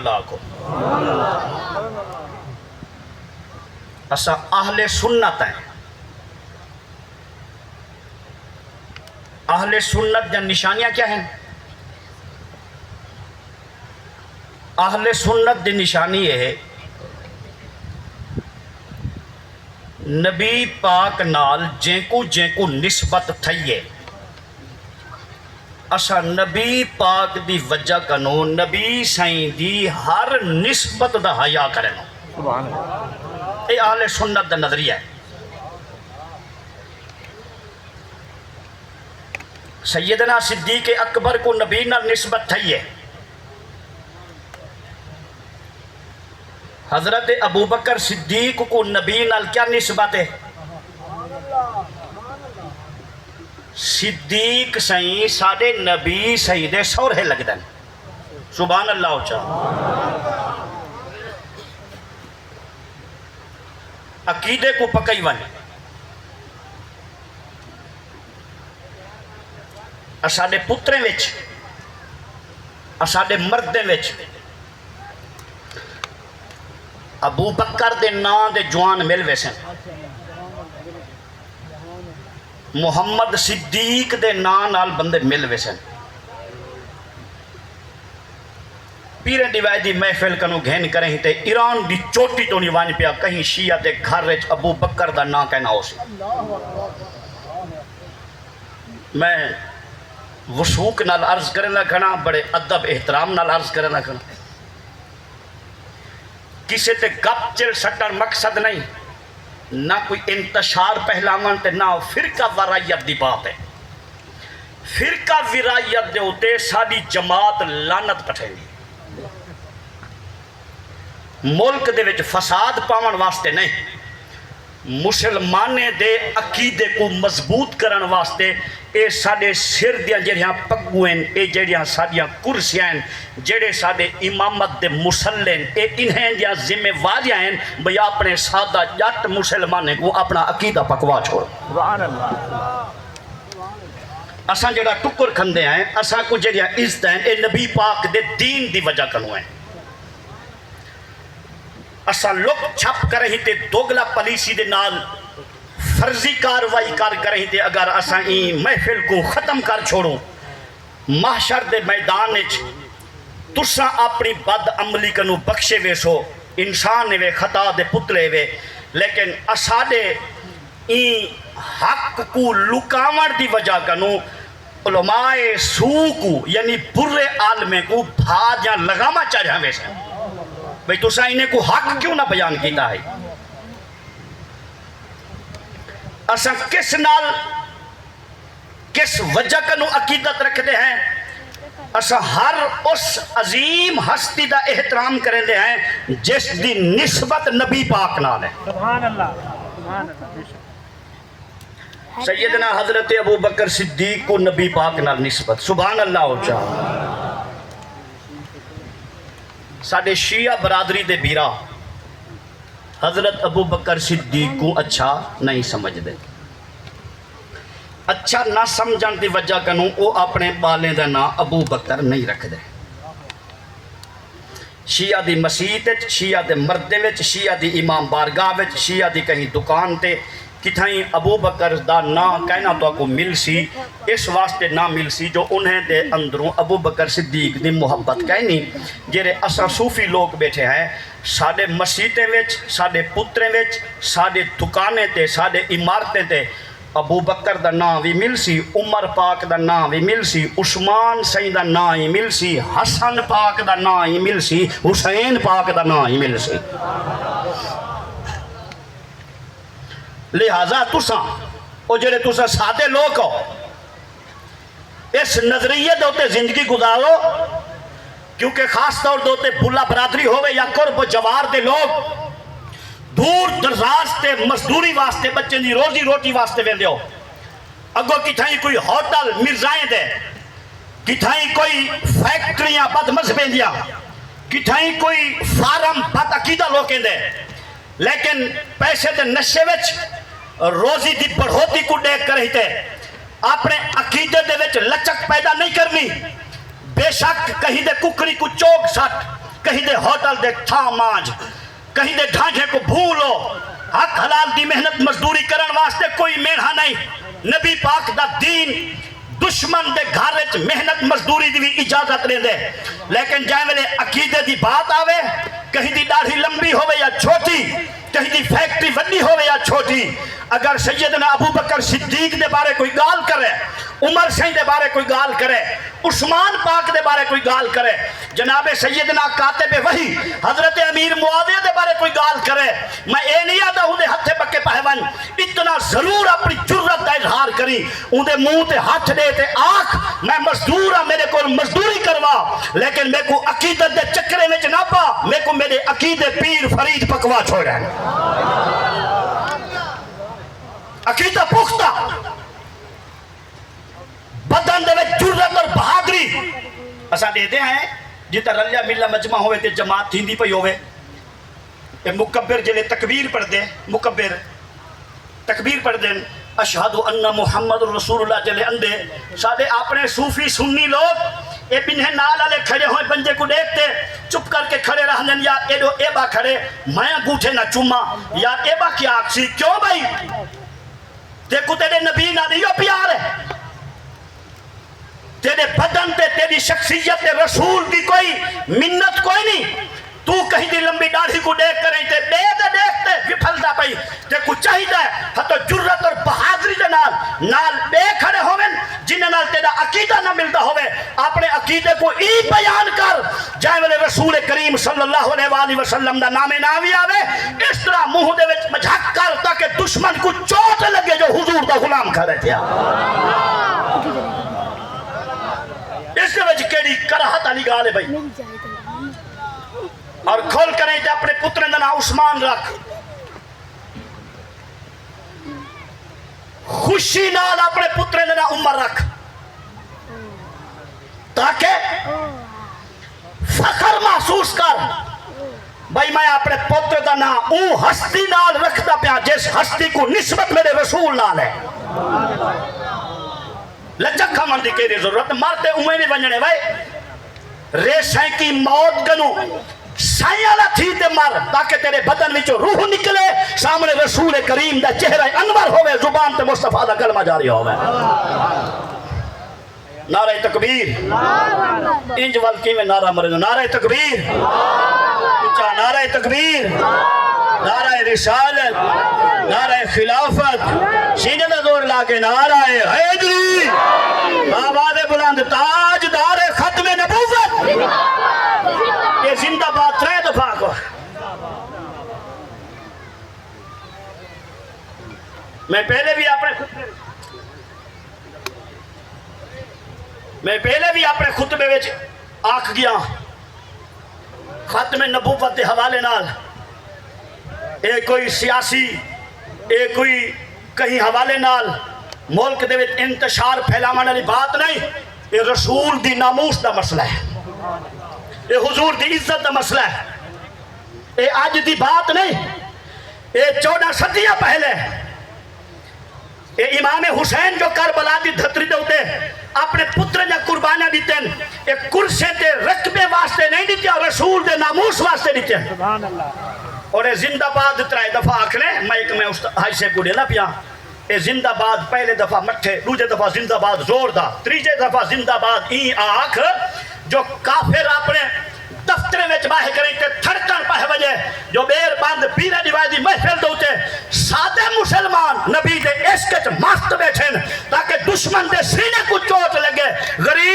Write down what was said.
اللہ کو. اسا اہل سنت ہیں. اہل سنت جن نشانیاں کیا ہیں؟ اہل سنت دی نشانی یہ ہے نبی پاک نال جینکو نسبت تھئیے اسا نبی پاک دی وجہ کنو نبی سائیں دی ہر نسبت دا حیا کرنو. سبحان اللہ. اے اہل سنت دا نظریہ ہے. سیدنا صدیق اکبر کو نبی نال نسبت تھئیے. حضرت ابوبکر صدیق کو نبی نال کیا نسبت ہے؟ صدیق سائیں ساڑے نبی سائیں دے سورے لگ دن. سبحان اللہ اچھا. عقیدے کو پکئی ون اساڑے پترے وچ اساڑے مردے وچ ابو بکر دے نام دے جوان مل ویسن. محمد صدیق دے نام نال بندے مل ویسن. پیرے ڈیوائی دی محفل کنو گھین کریں تے ایران دی چوٹی تو نیوان پیا کہیں شیعہ دے گھر رچ ابو بکر دا نام کہنا ہو سی. میں وثوق نال عرض کرنا کھنا بڑے ادب احترام نال عرض کرنا کھنا. کسی تے گپ چل سٹن مقصد نہیں نہ کوئی انتشار پہلاون تے نہ فرقہ ورائیت دی بات ہے. فرقہ ورائیت دے ہوتے ساری جماعت لعنت پٹھیں گی. ملک دے وچ فساد پاون واسطے نہیں مسلمانے دے عقیدے کو مضبوط کرن واسطے اے ساڑے سر دیاں جڑیاں پگویں اے جڑیاں ساڑیاں کرسیاں جڑے ساڑے امامت دے مسلین اے انہیں دیاں ذمہ واریاں ہیں بھئی اپنے سادہ جٹ مسلمانے کو اپنا عقیدہ پکوا چھوڑ. سبحان اللہ. اساں جڑا ٹکر کھندے ہیں اساں کو جڑیاں عزت ہیں اے نبی پاک دے دین دی وجہ کنو ہیں. اساں لوگ چھپ کر رہی تے دوگلا پلیسی دے نال فرضی کاروائی کر رہی تے اگر اساں این محفل کو ختم کر چھوڑو محشر دے میدان وچ تساں اپنی بد عملی کنو بخشے ویسو انسان وے خطا دے پتلے وے لیکن اساڈے این حق کو لکاون دی وجہ کنو علماء سو کو یعنی برے عالمے کو بھاجاں لگاما چاہیے ویسے بھئی تو انہیں کو حق کیوں نہ بیان کیتا ہے. اساں کس نال کس وجہ کنو عقیدت رکھتے ہیں اساں ہر اس عظیم ہستی دا احترام کریں دے ہیں جس دی نسبت نبی پاک نال ہے. سبحان اللہ. سبحان اللہ. سیدنا حضرت ابو بکر صدیق کو نبی پاک نال نسبت. سبحان اللہ ہو چاہ. ساڑے شیعہ برادری دے بیرا حضرت ابو بکر صدیق کو اچھا نہیں سمجھ دے. اچھا نہ سمجھن دی وجہ کنوں او اپنے بالیں دا نا ابو بکر نہیں رکھ دے. شیعہ دی مسیح تے شیعہ دے مردے وچ شیعہ دی امام بارگاہ وچ شیعہ دی کہیں دکان تے کتھائیں ابو بکر دا نا کہنا تو کو مل سی اس واسطے نہ مل سی جو انہیں دے اندروں ابو بکر صدیق دی محبت کہنی جیرے اسا صوفی لوگ بیٹھے ہیں ساڑے مسیحیں وچ ساڑے پتریں وچ ساڑے دکانے تے ساڑے عمارتیں تے ابو بکر دا نا بھی مل سی عمر پاک دا نا بھی مل سی عثمان سائیں دا نا ہی مل سی حسن پاک دا نا ہی مل سی حسین پاک دا نا ہی مل سی. لہذا تساں او جڑے تساں سادے لوگ ہو اس نظریے دوتے زندگی گزارو کیونکہ خاص طور دوتے بھلا برادری ہوئے یا قرب جوار دے لوگ دور درزاز تے مزدوری واسطے بچے دی روزی روٹی واسطے ویندے ہو اگو کتھائیں کوئی ہوٹل مرزائیں دے کتھائیں کوئی فیکٹریاں بد مذہبیں دیا کتھائیں کوئی فارم بد عقیدہ لوکیں دے لیکن پیسے دے نشے وچ روزی دی بڑھوتی کو دیکھ کر ہی تے اپنے عقیدے دے وچ لچک پیدا نہیں کرنی. بے شک کہیں دے ککری کو چوک سٹ کہیں دے ہوٹل دے تھا مانج کہیں دے ڈھانجے کو بھولو حق حلال دی محنت مزدوری کرن واسطے کوئی میڑھا نہیں نبی پاک دا دین دشمن دے گھر وچ محنت مزدوری دی بھی اجازت دے دے لیکن جائیں ویلے عقیدے دی بات آوے کہیں دی داڑھی لمبی ہوئے یا چھوٹی کہیں دی فیکٹری وڈی ہوئے یا چھوٹی اگر سیدنا ابو بکر صدیق دے بارے کوئی گال کرے عمر سین دے بارے کوئی گال کرے عثمان پاک دے بارے کوئی گال کرے جناب سیدنا کاتب وحی حضرت امیر معاویہ دے بارے کوئی گال کرے میں اے نہیں آدھا ہوں دے ہتھے پکے پہون اتنا ضرور اپنی جرت دا اظہار کری ہوں دے منہ تے ہاتھ دے تے آنکھ میں مزدور ہاں میرے کو مزدوری کروا لیکن میں کو عقیدت دے چکرے میں نہ پا میں کو میرے عقیدے پیر فرید پکوا چھوڑا عقیدہ پختہ بدن دے میں جرت اور بہادری اسا دیتے ہیں جتا رلیا ملہ مجمع ہوئے تے جماعت تھیندی پئی ہوئے اے مکبر جلے تکبیر پڑھ دے مکبر تکبیر پڑھ دیں اشہدو ان محمد رسول اللہ جلے اندے سادے اپنے صوفی سنی لوگ اے بنہ نال والے کھڑے ہوئے بندے کو دیکھتے چپ کر کے کھڑے رہنے یا ایڈو ایبا کھڑے میں گوٹھے نہ چوما یا ایبا کیا آکسی کیوں بھائی دیکھو تیرے نبی نہ دیو پیار ہے تیرے بدن تے تیری شخصیت رسول دی کوئی منت کوئی نہیں تو کہیں دی لمبی داڑھی کو دیکھ کر رہی تے بے دے دیکھتے وپھلدا پئی تے کچھ چاہیے ہتو جرت اور بہادری دے نال بے کھڑے ہوون جنہاں نال تیرا عقیدہ نہ ملدا ہوے اپنے عقیدے کو ای بیان کر جائے والے رسول کریم صلی اللہ علیہ وآلہ وسلم دا نام ناوی آوے اس طرح منہ دے وچ مجھک کر تاکہ دشمن کو چوٹ لگے جو حضور دا غلام کھڑے تھیا اس کے وجہ کیڑی کراہت علی گالے بھائی اور کھول کریں تے اپنے پتر دا نام عثمان رکھ خوشی نال اپنے پتر دا نام عمر رکھ تاکہ فخر محسوس کر بھائی میں اپنے پتر دا نام اون ہستی نال رکھتا پیا جس ہستی کو نسبت میرے رسول نال ہے لچکا مندی کے لئے ضرورت مرتے امیں نہیں بنجنے بھائی ریشیں کی موت کنو سائیالا تھی تے مر تاکہ تیرے بدن وچوں روح نکلے سامنے رسول کریم دا چہرہ انور ہوئے زبان تے مصطفیٰ دا کلمہ جاری ہوئے نعرہ تکبیر انج والکی میں نعرہ مرد نعرہ تکبیر نعرہ تکبیر نعرہ رسالت نعرہ خلافت سینے دا دور لاکے نعرہ حیدری آباد بلند تاجدار ختم نبوت یہ زندہ بات ترے دفعہ کو میں پہلے بھی اپنے خطبے وچ آکھ گیا ختم نبوت دے حوالے نال اے کوئی سیاسی اے کوئی کہیں حوالے نال ملک دے وچ انتشار پھیلاون والی بات نہیں اے رسول دی ناموس دا مسئلہ ہے اے حضور دی عزت دا مسئلہ ہے اے آج دی بات نہیں اے 14 صدیاں پہلے اے امام حسین جو کربلا دی دھتری دے ہوتے اپنے پتر نے قربانیاں دیتے ہیں اے کرسے تے رقبے واسطے نہیں دیتے اور رسول دے ناموس واسطے دیتے ہیں سبحان اللہ اور اے زندہ باد ترائے دفعہ آکھنے میں ہائی سے گوڑے نہ پیا اے زندہ باد پہلے دفعہ مٹھے دوجے دفعہ زندہ باد زور دا تریجے دفعہ زندہ باد ای آکھ جو کافر اپنے دفترے میں باہر کریں تے تھڑکن پہ وجہ جو بیر باند پیرہ دیوائدی محفل دوتے سادے مسلمان نبی دے عشق مست بیٹھیں تاکہ دشمن دے سینے کو چوٹ لگے غریب